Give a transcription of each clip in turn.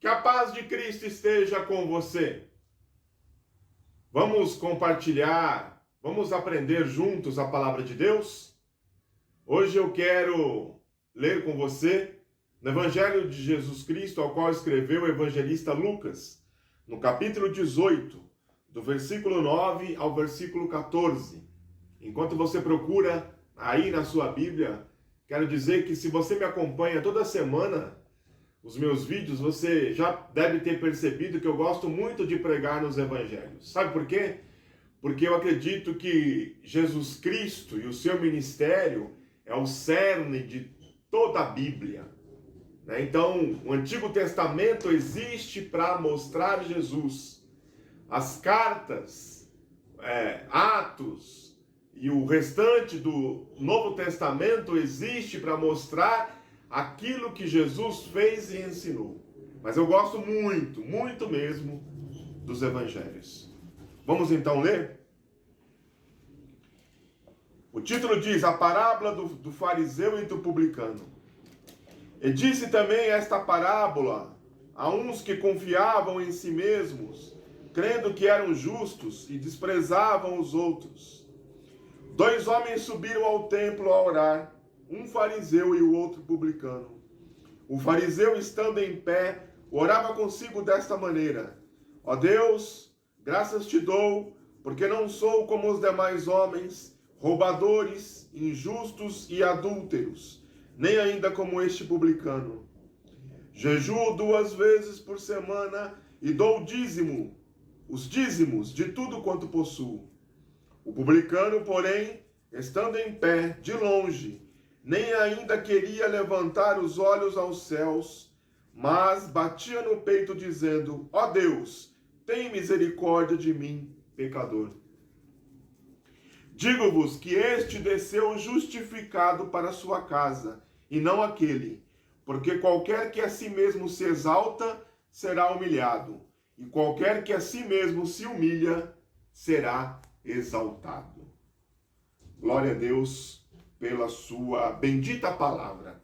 Que a paz de Cristo esteja com você. Vamos compartilhar, vamos aprender juntos a palavra de Deus? Hoje eu quero ler com você no Evangelho de Jesus Cristo, ao qual escreveu o evangelista Lucas, no capítulo 18, do versículo 9 ao versículo 14. Enquanto você procura aí na sua Bíblia, quero dizer que se você me acompanha toda semana, os meus vídeos, você já deve ter percebido que eu gosto muito de pregar nos evangelhos. Sabe por quê? Porque eu acredito que Jesus Cristo e o seu ministério é o cerne de toda a Bíblia. Então, o Antigo Testamento existe para mostrar Jesus. As cartas, Atos e o restante do Novo Testamento existe para mostrar aquilo que Jesus fez e ensinou. Mas eu gosto muito, muito mesmo dos evangelhos. Vamos então ler? O título diz: a parábola do fariseu e do publicano. E disse também esta parábola a uns que confiavam em si mesmos, crendo que eram justos e desprezavam os outros. 2 homens subiram ao templo a orar, um fariseu e o outro publicano. O fariseu, estando em pé, orava consigo desta maneira: ó Deus, graças te dou, porque não sou como os demais homens, roubadores, injustos e adúlteros, nem ainda como este publicano. Jejuo 2 vezes por semana e dou os dízimos de tudo quanto possuo. O publicano, porém, estando em pé, de longe, nem ainda queria levantar os olhos aos céus, mas batia no peito dizendo: ó Deus, tem misericórdia de mim, pecador. Digo-vos que este desceu justificado para sua casa, e não aquele, porque qualquer que a si mesmo se exalta, será humilhado, e qualquer que a si mesmo se humilha, será exaltado. Glória a Deus pela sua bendita palavra.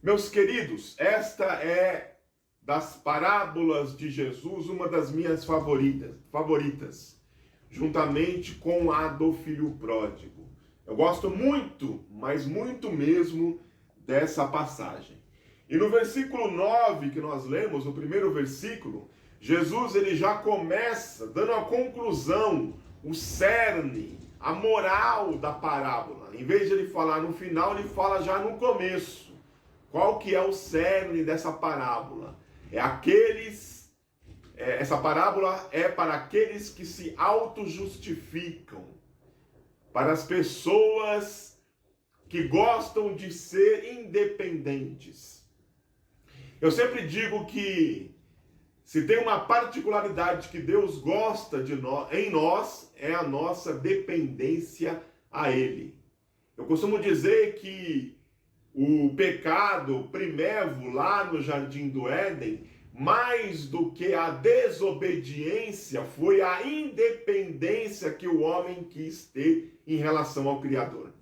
Meus queridos, esta é das parábolas de Jesus uma das minhas favoritas, juntamente com a do filho pródigo. Eu gosto muito, mas muito mesmo, dessa passagem. E no versículo 9 que nós lemos, o primeiro versículo, Jesus ele já começa dando a conclusão, o cerne, a moral da parábola. Em vez de ele falar no final, ele fala já no começo. Qual que é o cerne dessa parábola? Essa parábola é para aqueles que se auto-justificam, para as pessoas que gostam de ser independentes. Eu sempre digo que se tem uma particularidade que Deus gosta em nós, é a nossa dependência a Ele. Eu costumo dizer que o pecado primevo lá no Jardim do Éden, mais do que a desobediência, foi a independência que o homem quis ter em relação ao Criador.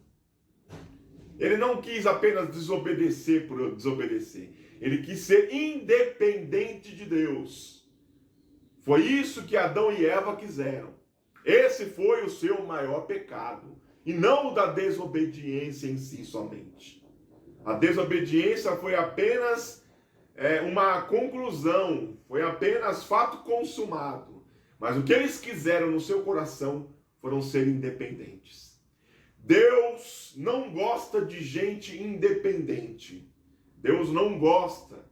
Ele não quis apenas desobedecer por desobedecer. Ele quis ser independente de Deus. Foi isso que Adão e Eva quiseram. Esse foi o seu maior pecado. E não o da desobediência em si somente. A desobediência foi apenas uma conclusão. Foi apenas fato consumado. Mas o que eles quiseram no seu coração foram ser independentes. Deus não gosta de gente independente. Deus não gosta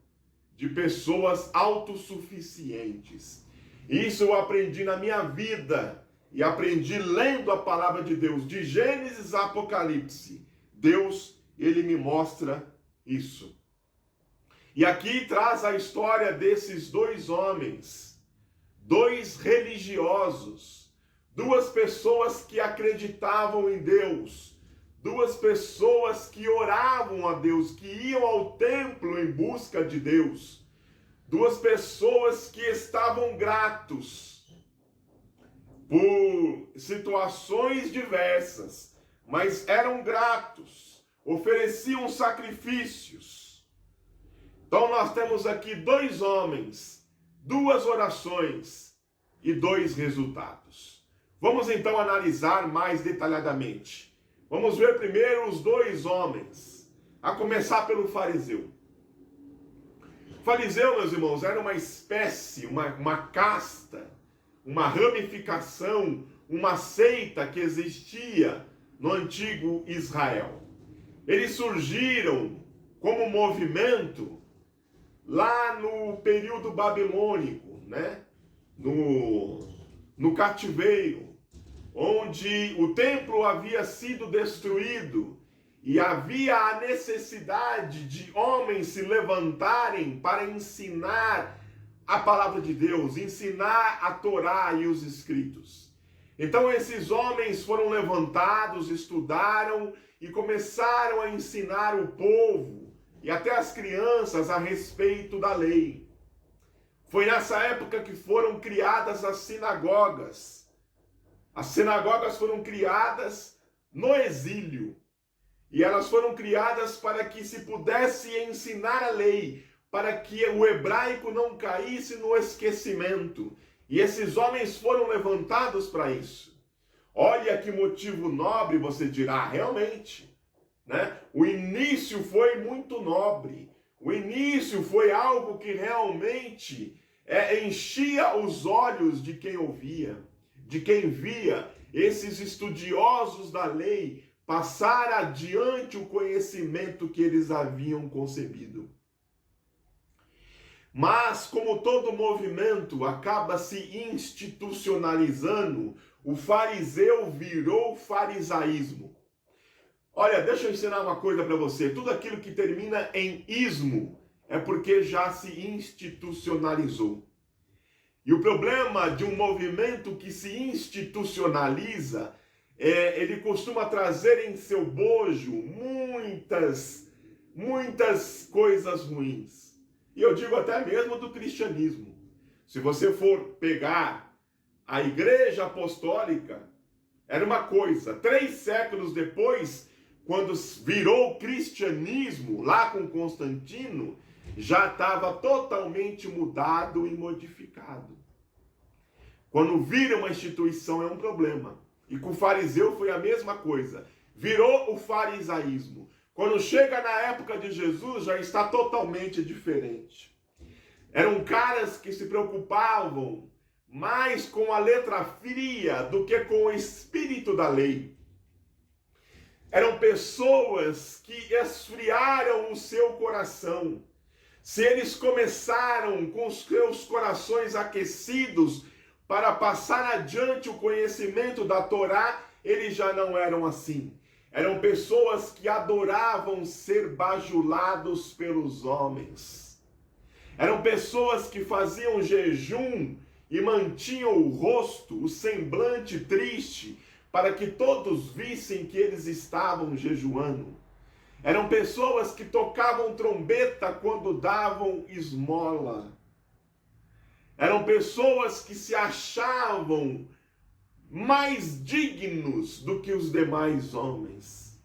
de pessoas autossuficientes. Isso eu aprendi na minha vida e aprendi lendo a palavra de Deus, de Gênesis a Apocalipse. Deus, ele me mostra isso. E aqui traz a história desses 2 homens, 2 religiosos, 2 pessoas que acreditavam em Deus, 2 pessoas que oravam a Deus, que iam ao templo em busca de Deus. 2 pessoas que estavam gratos por situações diversas, mas eram gratos, ofereciam sacrifícios. Então nós temos aqui 2 homens, 2 orações e 2 resultados. Vamos então analisar mais detalhadamente. Vamos ver primeiro os 2 homens, a começar pelo fariseu. O fariseu, meus irmãos, era uma espécie, uma casta, uma ramificação, uma seita que existia no antigo Israel. Eles surgiram como movimento lá no período babilônico, né? No cativeiro, onde o templo havia sido destruído e havia a necessidade de homens se levantarem para ensinar a palavra de Deus, ensinar a Torá e os escritos. Então esses homens foram levantados, estudaram e começaram a ensinar o povo e até as crianças a respeito da lei. Foi nessa época que foram criadas as sinagogas. As sinagogas foram criadas no exílio. E elas foram criadas para que se pudesse ensinar a lei, para que o hebraico não caísse no esquecimento. E esses homens foram levantados para isso. Olha que motivo nobre, você dirá, realmente, né? O início foi muito nobre. O início foi algo que realmente enchia os olhos de quem ouvia, de quem via esses estudiosos da lei passar adiante o conhecimento que eles haviam concebido. Mas, como todo movimento acaba se institucionalizando, o fariseu virou farisaísmo. Olha, deixa eu ensinar uma coisa para você. Tudo aquilo que termina em ismo é porque já se institucionalizou. E o problema de um movimento que se institucionaliza ele costuma trazer em seu bojo muitas coisas ruins. E eu digo até mesmo do cristianismo. Se você for pegar a Igreja Apostólica, era uma coisa. 3 séculos depois, quando virou o cristianismo, lá com Constantino, já estava totalmente mudado e modificado. Quando vira uma instituição é um problema. E com o fariseu foi a mesma coisa. Virou o farisaísmo. Quando chega na época de Jesus, já está totalmente diferente. Eram caras que se preocupavam mais com a letra fria do que com o espírito da lei. Eram pessoas que esfriaram o seu coração. Se eles começaram com os seus corações aquecidos para passar adiante o conhecimento da Torá, eles já não eram assim. Eram pessoas que adoravam ser bajulados pelos homens. Eram pessoas que faziam jejum e mantinham o rosto, o semblante triste, para que todos vissem que eles estavam jejuando. Eram pessoas que tocavam trombeta quando davam esmola. Eram pessoas que se achavam mais dignos do que os demais homens.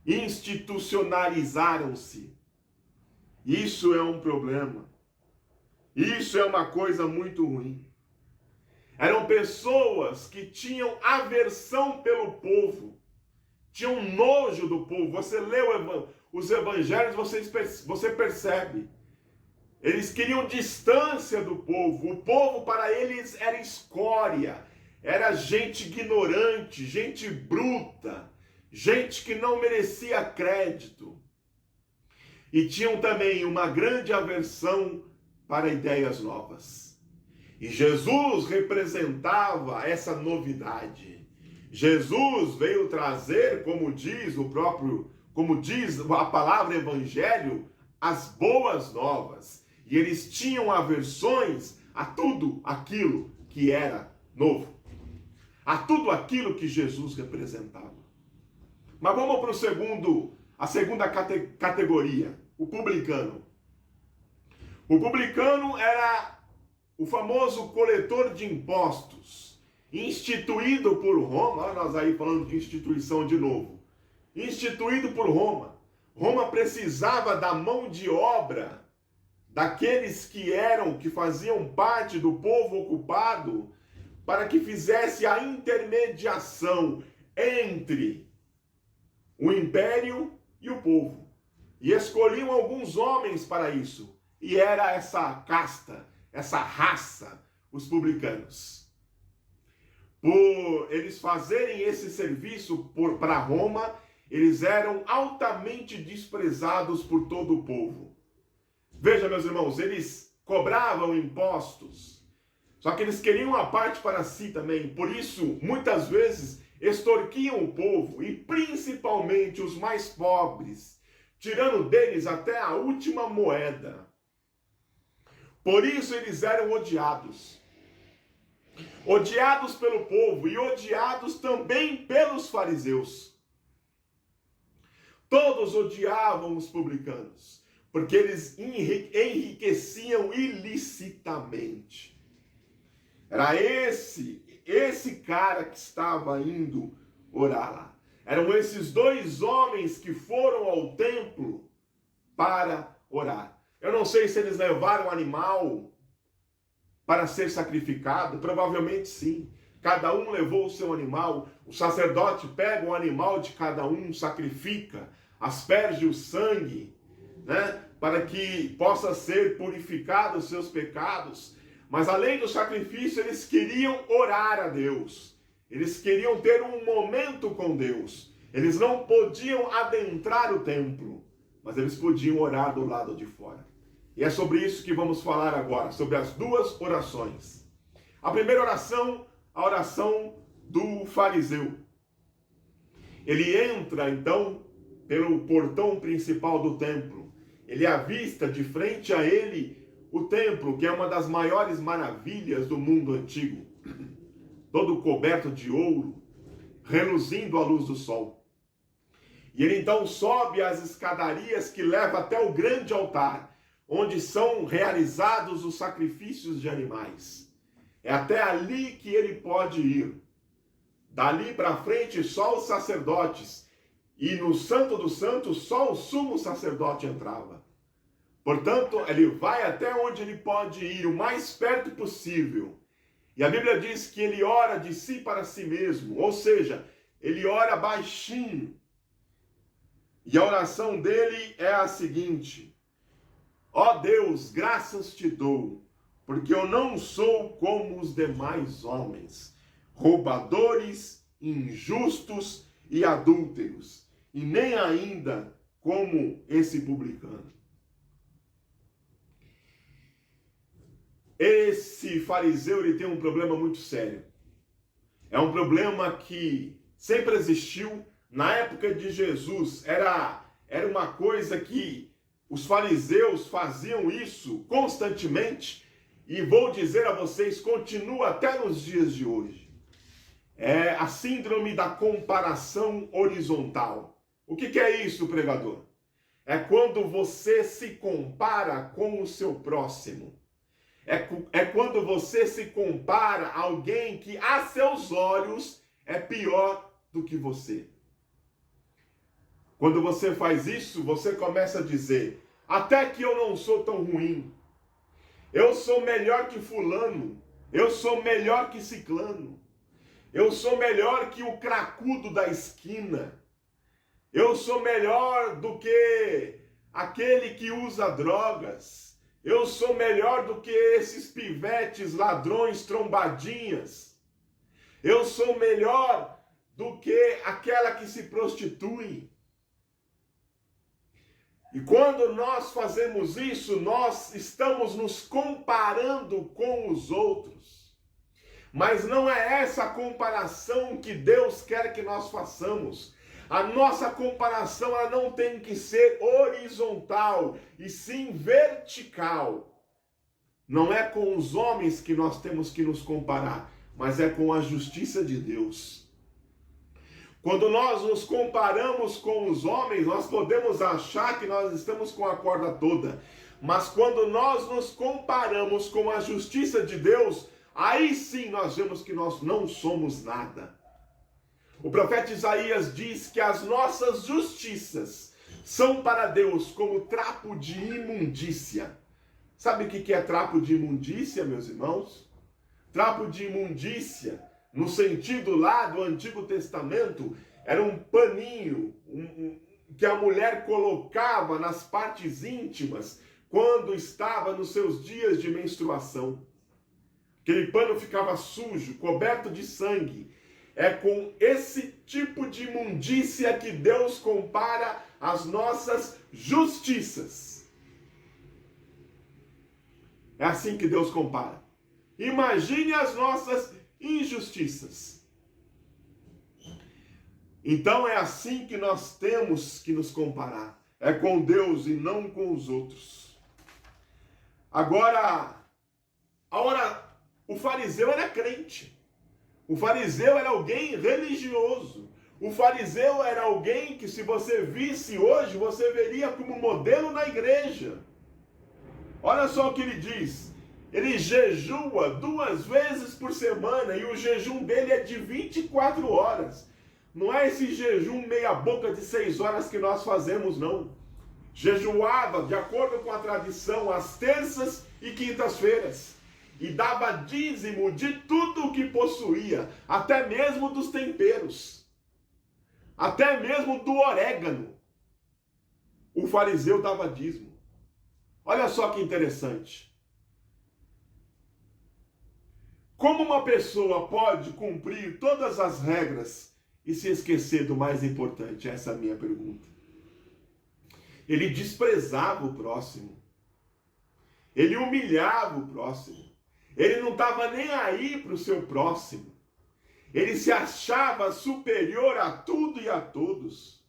Institucionalizaram-se. Isso é um problema. Isso é uma coisa muito ruim. Eram pessoas que tinham aversão pelo povo. Tinham nojo do povo. Você lê os evangelhos, você percebe. Eles queriam distância do povo. O povo para eles era escória. Era gente ignorante, gente bruta, gente que não merecia crédito. E tinham também uma grande aversão para ideias novas. E Jesus representava essa novidade. Jesus veio trazer, como diz a palavra evangelho, as boas novas. E eles tinham aversões a tudo aquilo que era novo. A tudo aquilo que Jesus representava. Mas vamos para a segunda categoria, o publicano. O publicano era o famoso coletor de impostos, instituído por Roma. Olha nós aí falando de instituição de novo. Instituído por Roma. Roma precisava da mão de obra daqueles que faziam parte do povo ocupado, para que fizesse a intermediação entre o império e o povo. E escolhiam alguns homens para isso. E era essa casta, essa raça, os publicanos. Por eles fazerem esse serviço para Roma, eles eram altamente desprezados por todo o povo. Veja, meus irmãos, eles cobravam impostos, só que eles queriam a parte para si também. Por isso, muitas vezes, extorquiam o povo, e principalmente os mais pobres, tirando deles até a última moeda. Por isso eles eram odiados. Odiados pelo povo e odiados também pelos fariseus. Todos odiavam os publicanos, porque eles enriqueciam ilicitamente. Era esse cara que estava indo orar lá. Eram esses dois homens que foram ao templo para orar. Eu não sei se eles levaram animal para ser sacrificado, provavelmente sim. Cada um levou o seu animal. O sacerdote pega o animal de cada um, sacrifica, asperge o sangue, né, para que possa ser purificado os seus pecados. Mas além do sacrifício, eles queriam orar a Deus. Eles queriam ter um momento com Deus. Eles não podiam adentrar o templo, mas eles podiam orar do lado de fora. E é sobre isso que vamos falar agora, sobre as duas orações. A primeira oração, a oração do fariseu. Ele entra, então, pelo portão principal do templo. Ele avista de frente a ele o templo, que é uma das maiores maravilhas do mundo antigo. Todo coberto de ouro, reluzindo à luz do sol. E ele então sobe as escadarias que levam até o grande altar, onde são realizados os sacrifícios de animais. É até ali que ele pode ir. Dali para frente, só os sacerdotes. E no Santo dos Santos, só o sumo sacerdote entrava. Portanto, ele vai até onde ele pode ir, o mais perto possível. E a Bíblia diz que ele ora de si para si mesmo. Ou seja, ele ora baixinho. E a oração dele é a seguinte: ó Deus, graças te dou, porque eu não sou como os demais homens, roubadores, injustos e adúlteros, e nem ainda como esse publicano. Esse fariseu, ele tem um problema muito sério. É um problema que sempre existiu. Na época de Jesus, era uma coisa que os fariseus faziam isso constantemente, e vou dizer a vocês, continua até nos dias de hoje. É a síndrome da comparação horizontal. O que é isso, pregador? É quando você se compara com o seu próximo. É quando você se compara a alguém que, a seus olhos, é pior do que você. Quando você faz isso, você começa a dizer: até que eu não sou tão ruim. Eu sou melhor que fulano. Eu sou melhor que ciclano. Eu sou melhor que o cracudo da esquina. Eu sou melhor do que aquele que usa drogas. Eu sou melhor do que esses pivetes, ladrões, trombadinhas. Eu sou melhor do que aquela que se prostitui. E quando nós fazemos isso, nós estamos nos comparando com os outros. Mas não é essa a comparação que Deus quer que nós façamos. A nossa comparação, ela não tem que ser horizontal, e sim vertical. Não é com os homens que nós temos que nos comparar, mas é com a justiça de Deus. Quando nós nos comparamos com os homens, nós podemos achar que nós estamos com a corda toda. Mas quando nós nos comparamos com a justiça de Deus, aí sim nós vemos que nós não somos nada. O profeta Isaías diz que as nossas justiças são para Deus como trapo de imundícia. Sabe o que é trapo de imundícia, meus irmãos? Trapo de imundícia, no sentido lá do Antigo Testamento, era um paninho que a mulher colocava nas partes íntimas quando estava nos seus dias de menstruação. Aquele pano ficava sujo, coberto de sangue. É com esse tipo de imundícia que Deus compara as nossas justiças. É assim que Deus compara. Imagine as nossas injustiças. Então é assim que nós temos que nos comparar. É com Deus e não com os outros. Agora, o fariseu era crente. O fariseu era alguém religioso. O fariseu era alguém que, se você visse hoje, você veria como modelo na igreja. Olha só o que ele diz. Ele jejua 2 vezes por semana e o jejum dele é de 24 horas. Não é esse jejum meia boca de 6 horas que nós fazemos, não. Jejuava, de acordo com a tradição, às terças e quintas-feiras. E dava dízimo de tudo o que possuía, até mesmo dos temperos. Até mesmo do orégano. O fariseu dava dízimo. Olha só que interessante. Como uma pessoa pode cumprir todas as regras e se esquecer do mais importante? Essa é a minha pergunta. Ele desprezava o próximo. Ele humilhava o próximo. Ele não estava nem aí para o seu próximo. Ele se achava superior a tudo e a todos.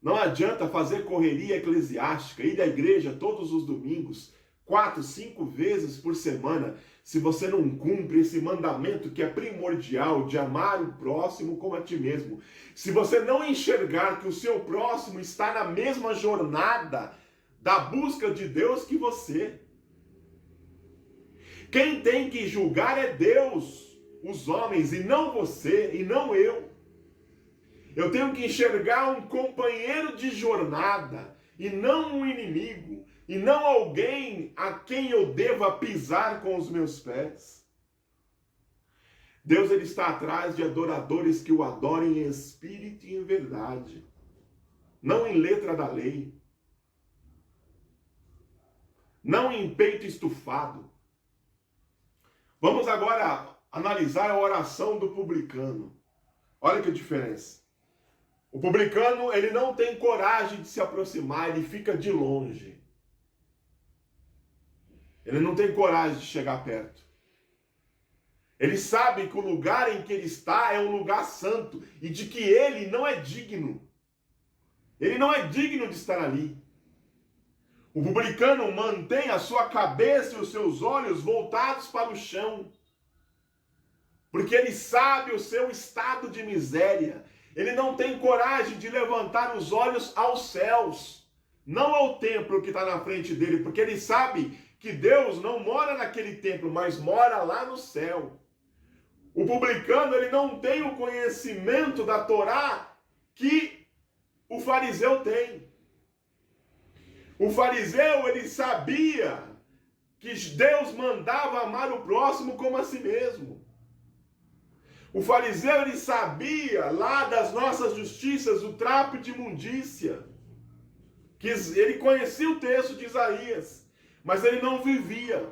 Não adianta fazer correria eclesiástica, ir à igreja todos os domingos, 4, 5 vezes por semana, se você não cumpre esse mandamento que é primordial de amar o próximo como a ti mesmo. Se você não enxergar que o seu próximo está na mesma jornada da busca de Deus que você. Quem tem que julgar é Deus, os homens, e não você, e não eu. Eu tenho que enxergar um companheiro de jornada, e não um inimigo, e não alguém a quem eu deva pisar com os meus pés. Deus, ele está atrás de adoradores que o adorem em espírito e em verdade, não em letra da lei, não em peito estufado. Vamos agora analisar a oração do publicano. Olha que diferença. O publicano, ele não tem coragem de se aproximar, ele fica de longe. Ele não tem coragem de chegar perto. Ele sabe que o lugar em que ele está é um lugar santo e de que ele não é digno. Ele não é digno de estar ali. O publicano mantém a sua cabeça e os seus olhos voltados para o chão, porque ele sabe o seu estado de miséria. Ele não tem coragem de levantar os olhos aos céus, não ao templo que está na frente dele, porque ele sabe que Deus não mora naquele templo, mas mora lá no céu. O publicano, ele não tem o conhecimento da Torá que o fariseu tem. O fariseu, ele sabia que Deus mandava amar o próximo como a si mesmo. O fariseu, ele sabia lá das nossas justiças, o trapo de imundícia. Que ele conhecia o texto de Isaías, mas ele não vivia.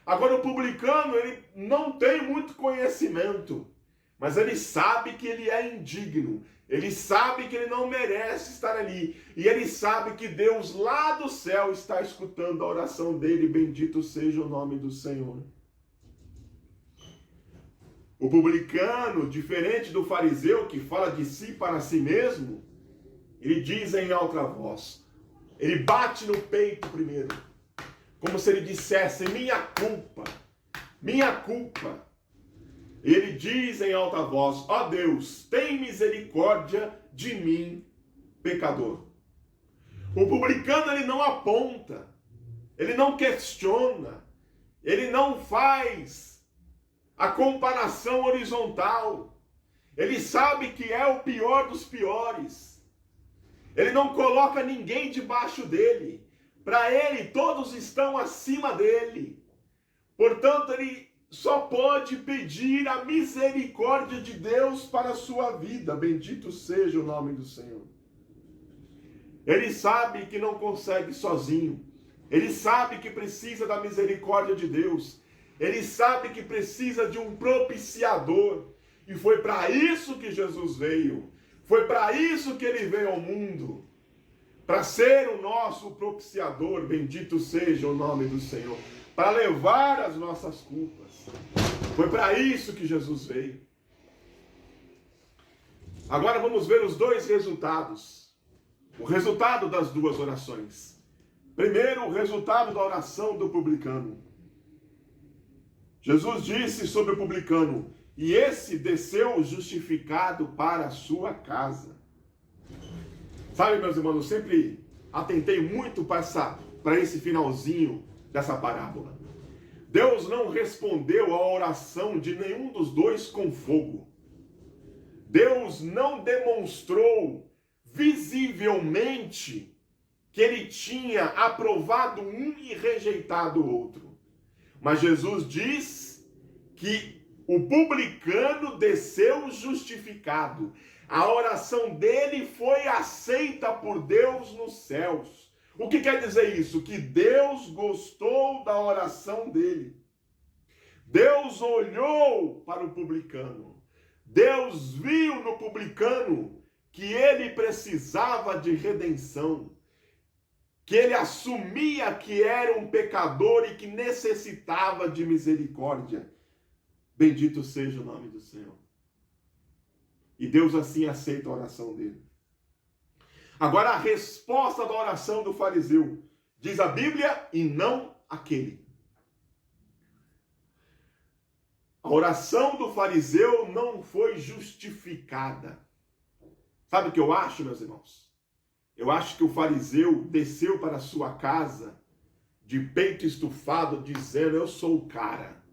Agora o publicano, ele não tem muito conhecimento, mas ele sabe que ele é indigno. Ele sabe que ele não merece estar ali. E ele sabe que Deus lá do céu está escutando a oração dele. Bendito seja o nome do Senhor. O publicano, diferente do fariseu que fala de si para si mesmo, ele diz em alta voz. Ele bate no peito primeiro, como se ele dissesse: minha culpa, minha culpa. Ele diz em alta voz: ó Deus, tem misericórdia de mim, pecador. O publicano, ele não aponta, ele não questiona, ele não faz a comparação horizontal. Ele sabe que é o pior dos piores. Ele não coloca ninguém debaixo dele. Para ele, todos estão acima dele. Portanto, ele só pode pedir a misericórdia de Deus para a sua vida. Bendito seja o nome do Senhor. Ele sabe que não consegue sozinho. Ele sabe que precisa da misericórdia de Deus. Ele sabe que precisa de um propiciador. E foi para isso que Jesus veio. Foi para isso que ele veio ao mundo. Para ser o nosso propiciador. Bendito seja o nome do Senhor. Para levar as nossas culpas. Foi para isso que Jesus veio. Agora vamos ver os dois resultados. O resultado das duas orações. Primeiro, o resultado da oração do publicano. Jesus disse sobre o publicano: e esse desceu justificado para a sua casa. Sabe, meus irmãos, eu sempre atentei muito para esse finalzinho dessa parábola. Deus não respondeu à oração de nenhum dos dois com fogo. Deus não demonstrou visivelmente que ele tinha aprovado um e rejeitado o outro. Mas Jesus diz que o publicano desceu justificado. A oração dele foi aceita por Deus nos céus. O que quer dizer isso? Que Deus gostou da oração dele. Deus olhou para o publicano. Deus viu no publicano que ele precisava de redenção. Que ele assumia que era um pecador e que necessitava de misericórdia. Bendito seja o nome do Senhor. E Deus assim aceita a oração dele. Agora a resposta da oração do fariseu. Diz a Bíblia, e não aquele. A oração do fariseu não foi justificada. Sabe o que eu acho, meus irmãos? Eu acho que o fariseu desceu para a sua casa de peito estufado, dizendo: eu sou o cara.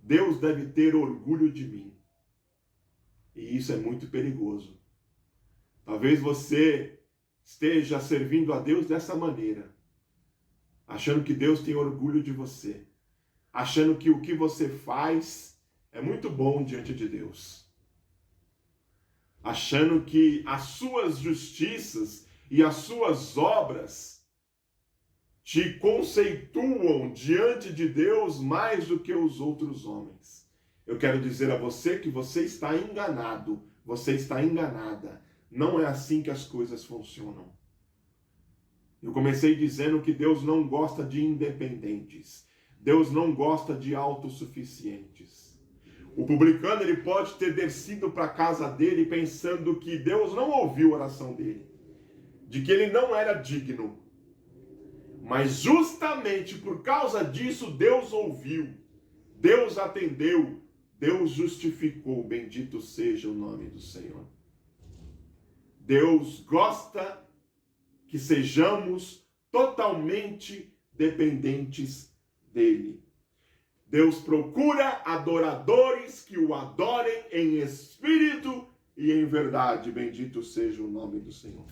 Deus deve ter orgulho de mim. E isso é muito perigoso. Talvez você esteja servindo a Deus dessa maneira, achando que Deus tem orgulho de você, achando que o que você faz é muito bom diante de Deus, achando que as suas justiças e as suas obras te conceituam diante de Deus mais do que os outros homens. Eu quero dizer a você que você está enganado, você está enganada. Não é assim que as coisas funcionam. Eu comecei dizendo que Deus não gosta de independentes. Deus não gosta de autossuficientes. O publicano, ele pode ter descido para a casa dele pensando que Deus não ouviu a oração dele, de que ele não era digno. Mas justamente por causa disso, Deus ouviu, Deus atendeu, Deus justificou. Bendito seja o nome do Senhor. Deus gosta que sejamos totalmente dependentes dele. Deus procura adoradores que o adorem em espírito e em verdade. Bendito seja o nome do Senhor.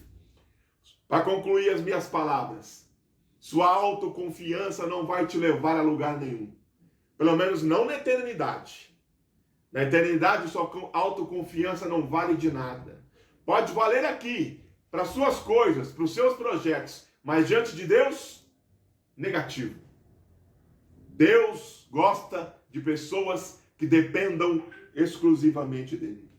Para concluir as minhas palavras, sua autoconfiança não vai te levar a lugar nenhum. Pelo menos não na eternidade. Na eternidade, sua autoconfiança não vale de nada. Pode valer aqui, para suas coisas, para os seus projetos, mas diante de Deus, negativo. Deus gosta de pessoas que dependam exclusivamente dele,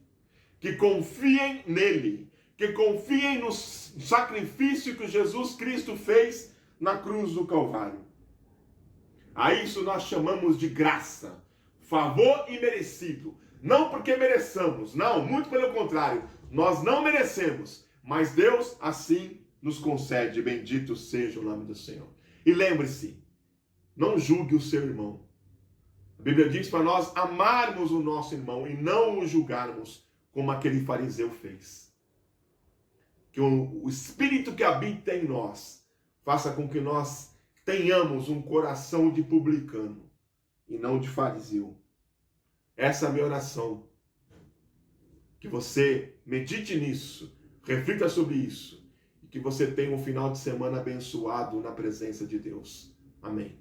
que confiem nele, que confiem no sacrifício que Jesus Cristo fez na cruz do Calvário. A isso nós chamamos de graça, favor imerecido. Não porque mereçamos, não, muito pelo contrário. Nós não merecemos, mas Deus assim nos concede. Bendito seja o nome do Senhor. E lembre-se, não julgue o seu irmão. A Bíblia diz para nós amarmos o nosso irmão e não o julgarmos como aquele fariseu fez. Que o Espírito que habita em nós faça com que nós tenhamos um coração de publicano e não de fariseu. Essa é a minha oração. Que você medite nisso, reflita sobre isso, que você tenha um final de semana abençoado na presença de Deus. Amém.